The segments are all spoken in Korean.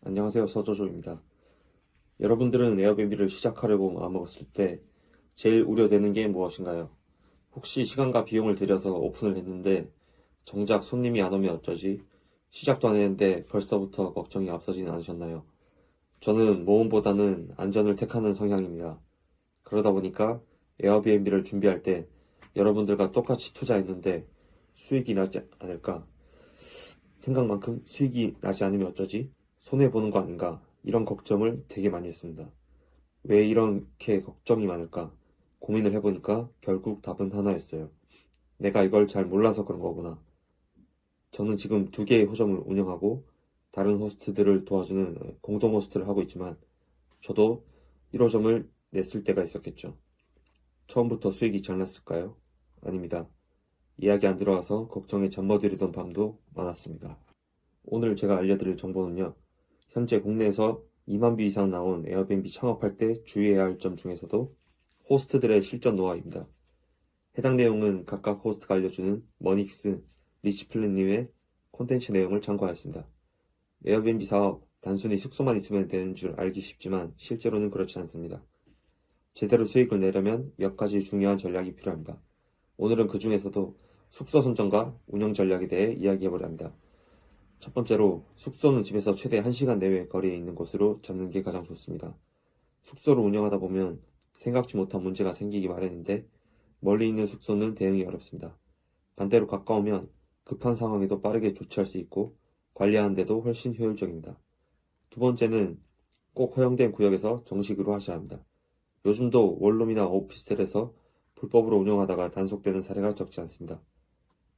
안녕하세요. 서조조입니다. 여러분들은 에어비앤비를 시작하려고 마음먹었을 때 제일 우려되는 게 무엇인가요? 혹시 시간과 비용을 들여서 오픈을 했는데 정작 손님이 안 오면 어쩌지? 시작도 안 했는데 벌써부터 걱정이 앞서진 않으셨나요? 저는 모험보다는 안전을 택하는 성향입니다. 그러다 보니까 에어비앤비를 준비할 때 여러분들과 똑같이 투자했는데 수익이 나지 않을까? 생각만큼 수익이 나지 않으면 어쩌지? 손해보는 거 아닌가? 이런 걱정을 되게 많이 했습니다. 왜 이렇게 걱정이 많을까? 고민을 해보니까 결국 답은 하나였어요. 내가 이걸 잘 몰라서 그런 거구나. 저는 지금 두 개의 호점을 운영하고 다른 호스트들을 도와주는 공동 호스트를 하고 있지만 저도 1호점을 냈을 때가 있었겠죠. 처음부터 수익이 잘 났을까요? 아닙니다. 이야기 안 들어와서 걱정에 잠 못 이루던 밤도 많았습니다. 오늘 제가 알려드릴 정보는요. 현재 국내에서 2만 뷰 이상 나온 에어비앤비 창업할 때 주의해야 할 점 중에서도 호스트들의 실전 노하우입니다. 해당 내용은 각각 호스트가 알려주는 머닉스, 리치플랜님의 콘텐츠 내용을 참고하였습니다. 에어비앤비 사업, 단순히 숙소만 있으면 되는 줄 알기 쉽지만 실제로는 그렇지 않습니다. 제대로 수익을 내려면 몇 가지 중요한 전략이 필요합니다. 오늘은 그 중에서도 숙소 선정과 운영 전략에 대해 이야기해보려 합니다. 첫 번째로 숙소는 집에서 최대 1시간 내외 거리에 있는 곳으로 잡는 게 가장 좋습니다. 숙소를 운영하다 보면 생각지 못한 문제가 생기기 마련인데 멀리 있는 숙소는 대응이 어렵습니다. 반대로 가까우면 급한 상황에도 빠르게 조치할 수 있고 관리하는 데도 훨씬 효율적입니다. 두 번째는 꼭 허용된 구역에서 정식으로 하셔야 합니다. 요즘도 원룸이나 오피스텔에서 불법으로 운영하다가 단속되는 사례가 적지 않습니다.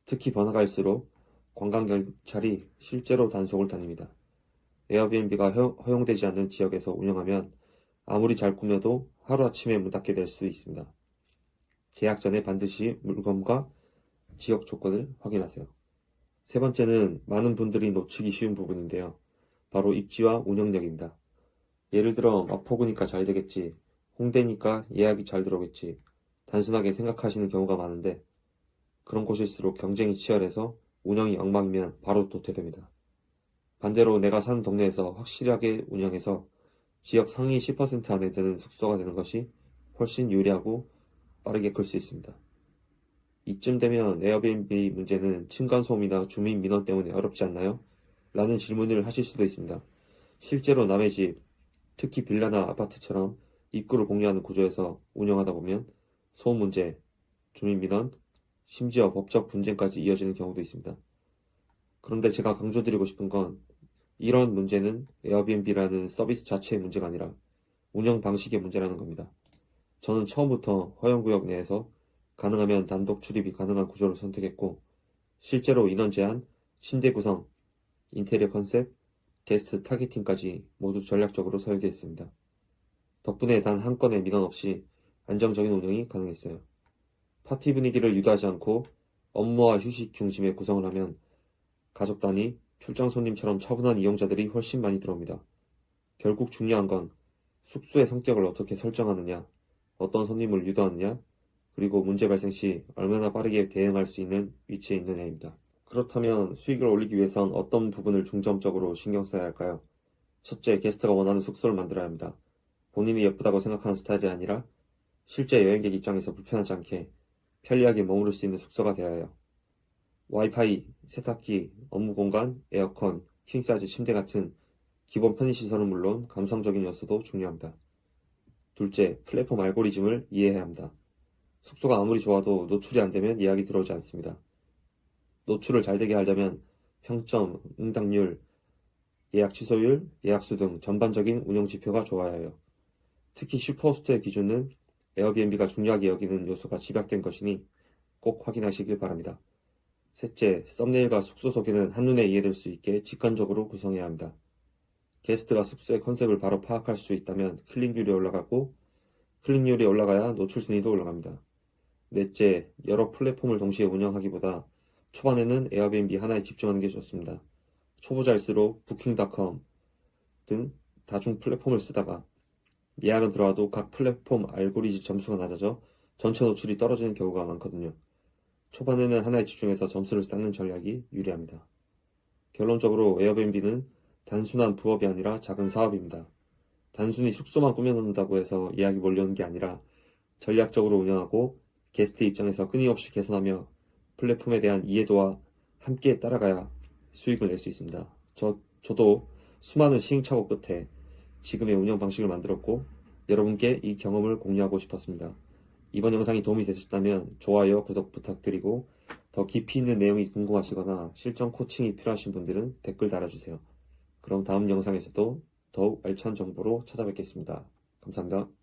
특히 번화가일수록 관광경찰이 실제로 단속을 다닙니다. 에어비앤비가 허용되지 않는 지역에서 운영하면 아무리 잘 꾸며도 하루아침에 문 닫게 될 수 있습니다. 계약 전에 반드시 물건과 지역 조건을 확인하세요. 세 번째는 많은 분들이 놓치기 쉬운 부분인데요. 바로 입지와 운영력입니다. 예를 들어 마포구니까 잘 되겠지, 홍대니까 예약이 잘 들어오겠지, 단순하게 생각하시는 경우가 많은데 그런 곳일수록 경쟁이 치열해서 운영이 엉망이면 바로 도태됩니다. 반대로 내가 사는 동네에서 확실하게 운영해서 지역 상위 10% 안에 드는 숙소가 되는 것이 훨씬 유리하고 빠르게 클 수 있습니다. 이쯤 되면 에어비앤비 문제는 층간소음이나 주민 민원 때문에 어렵지 않나요? 라는 질문을 하실 수도 있습니다. 실제로 남의 집, 특히 빌라나 아파트처럼 입구를 공유하는 구조에서 운영하다 보면 소음 문제, 주민 민원, 심지어 법적 분쟁까지 이어지는 경우도 있습니다. 그런데 제가 강조드리고 싶은 건 이런 문제는 에어비앤비라는 서비스 자체의 문제가 아니라 운영 방식의 문제라는 겁니다. 저는 처음부터 허용구역 내에서 가능하면 단독 출입이 가능한 구조를 선택했고 실제로 인원 제한, 침대 구성, 인테리어 컨셉, 게스트 타겟팅까지 모두 전략적으로 설계했습니다. 덕분에 단 한 건의 민원 없이 안정적인 운영이 가능했어요. 파티 분위기를 유도하지 않고 업무와 휴식 중심의 구성을 하면 가족 단위, 출장 손님처럼 차분한 이용자들이 훨씬 많이 들어옵니다. 결국 중요한 건 숙소의 성격을 어떻게 설정하느냐, 어떤 손님을 유도하느냐, 그리고 문제 발생 시 얼마나 빠르게 대응할 수 있는 위치에 있느냐입니다. 그렇다면 수익을 올리기 위해선 어떤 부분을 중점적으로 신경 써야 할까요? 첫째, 게스트가 원하는 숙소를 만들어야 합니다. 본인이 예쁘다고 생각하는 스타일이 아니라 실제 여행객 입장에서 불편하지 않게 편리하게 머무를 수 있는 숙소가 되어야 해요. 와이파이, 세탁기, 업무 공간, 에어컨, 킹사이즈 침대 같은 기본 편의시설은 물론 감성적인 요소도 중요합니다. 둘째, 플랫폼 알고리즘을 이해해야 합니다. 숙소가 아무리 좋아도 노출이 안 되면 예약이 들어오지 않습니다. 노출을 잘 되게 하려면 평점, 응답률, 예약 취소율, 예약수 등 전반적인 운영 지표가 좋아야 해요. 특히 슈퍼호스트의 기준은 에어비앤비가 중요하게 여기는 요소가 집약된 것이니 꼭 확인하시길 바랍니다. 셋째, 썸네일과 숙소 소개는 한눈에 이해될 수 있게 직관적으로 구성해야 합니다. 게스트가 숙소의 컨셉을 바로 파악할 수 있다면 클릭률이 올라가고 클릭률이 올라가야 노출 순위도 올라갑니다. 넷째, 여러 플랫폼을 동시에 운영하기보다 초반에는 에어비앤비 하나에 집중하는 게 좋습니다. 초보자일수록 부킹닷컴 등 다중 플랫폼을 쓰다가 예약은 들어와도 각 플랫폼 알고리즘 점수가 낮아져 전체 노출이 떨어지는 경우가 많거든요. 초반에는 하나에 집중해서 점수를 쌓는 전략이 유리합니다. 결론적으로 에어비앤비는 단순한 부업이 아니라 작은 사업입니다. 단순히 숙소만 꾸며놓는다고 해서 예약이 몰려오는 게 아니라 전략적으로 운영하고 게스트 입장에서 끊임없이 개선하며 플랫폼에 대한 이해도와 함께 따라가야 수익을 낼 수 있습니다. 저도 수많은 시행착오 끝에 지금의 운영 방식을 만들었고 여러분께 이 경험을 공유하고 싶었습니다. 이번 영상이 도움이 되셨다면 좋아요, 구독 부탁드리고 더 깊이 있는 내용이 궁금하시거나 실전 코칭이 필요하신 분들은 댓글 달아주세요. 그럼 다음 영상에서도 더욱 알찬 정보로 찾아뵙겠습니다. 감사합니다.